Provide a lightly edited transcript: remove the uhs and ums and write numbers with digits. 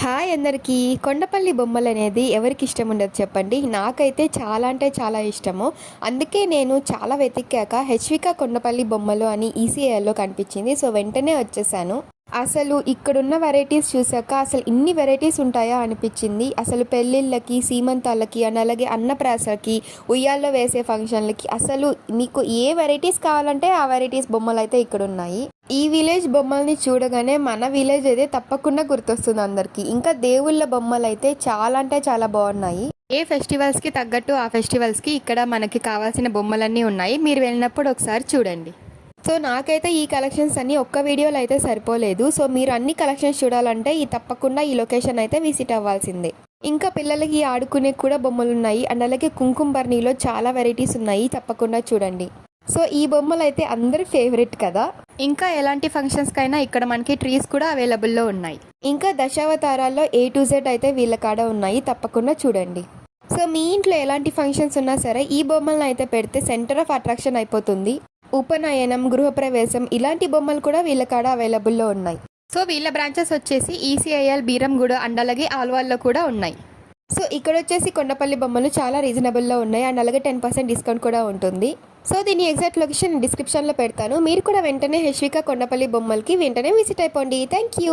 Hi అందరికీ. కొండపల్లి బొమ్మలనేది ఎవరికి ఇష్టం ఉండదు చెప్పండి. నాకైతే చాలా అంటే చాలా ఇష్టము. అందుకే నేను చాలా వెతికాక హెచ్విక కొండపల్లి బొమ్మలు అని ఈసీఐలో కనిపించింది. సో వెంటనే వచ్చేసాను. అసలు ఇక్కడున్న వెరైటీస్ చూసాక అసలు ఇన్ని వెరైటీస్ ఉంటాయా అనిపించింది. అసలు పెళ్ళిళ్ళకి, సీమంతాలకి అండ్ అలాగే అన్నప్రాసలకి, ఉయ్యాల్లో వేసే ఫంక్షన్లకి అసలు మీకు ఏ వెరైటీస్ కావాలంటే ఆ వెరైటీస్ బొమ్మలు అయితే ఇక్కడ ఉన్నాయి. ఈ విలేజ్ బొమ్మల్ని చూడగానే మన విలేజ్ అయితే తప్పకుండా గుర్తొస్తుంది అందరికీ. ఇంకా దేవుళ్ళ బొమ్మలు అయితే చాలా అంటే చాలా బాగున్నాయి. ఏ ఫెస్టివల్స్కి తగ్గట్టు ఆ ఫెస్టివల్స్కి ఇక్కడ మనకి కావాల్సిన బొమ్మలన్నీ ఉన్నాయి. మీరు వెళ్ళినప్పుడు ఒకసారి చూడండి. సో నాకైతే ఈ కలెక్షన్స్ అన్నీ ఒక్క వీడియోలో అయితే సరిపోలేదు. సో మీరు అన్ని కలెక్షన్స్ చూడాలంటే తప్పకుండా ఈ లొకేషన్ అయితే విజిట్ అవ్వాల్సిందే. ఇంకా పిల్లలకి ఆడుకునే కూడా బొమ్మలు ఉన్నాయి అండ్ అలాగే కుంకుమ బర్నీలో చాలా వెరైటీస్ ఉన్నాయి, తప్పకుండా చూడండి. సో ఈ బొమ్మలు అయితే అందరి ఫేవరెట్ కదా. ఇంకా ఎలాంటి ఫంక్షన్స్కైనా ఇక్కడ మనకి ట్రీస్ కూడా అవైలబుల్లో ఉన్నాయి. ఇంకా దశావతారాల్లో A to Z అయితే వీళ్ళ కాడ ఉన్నాయి, తప్పకుండా చూడండి. సో మీ ఇంట్లో ఎలాంటి ఫంక్షన్స్ ఉన్నా సరే ఈ బొమ్మలను అయితే పెడితే సెంటర్ ఆఫ్ అట్రాక్షన్ అయిపోతుంది. ఉపనయనం, గృహప్రవేశం ఇలాంటి బొమ్మలు కూడా వీళ్ళ కాడ అవైలబుల్లో ఉన్నాయి. సో వీళ్ళ బ్రాంచెస్ వచ్చేసి ఈసీఐఎల్, బీరంగూడ అండ్ అలాగే ఆల్వాల్లో కూడా ఉన్నాయి. సో ఇక్కడ వచ్చేసి కొండపల్లి బొమ్మలు చాలా రీజనబుల్లో ఉన్నాయి అండ్ అలాగే 10% డిస్కౌంట్ కూడా ఉంటుంది. సో దీని ఎగ్జాక్ట్ లొకేషన్ డిస్క్రిప్షన్లో పెడతాను. మీరు కూడా వెంటనే హెచ్విక కొండపల్లి బొమ్మలకి వెంటనే విజిట్ అయిపోండి. Thank you.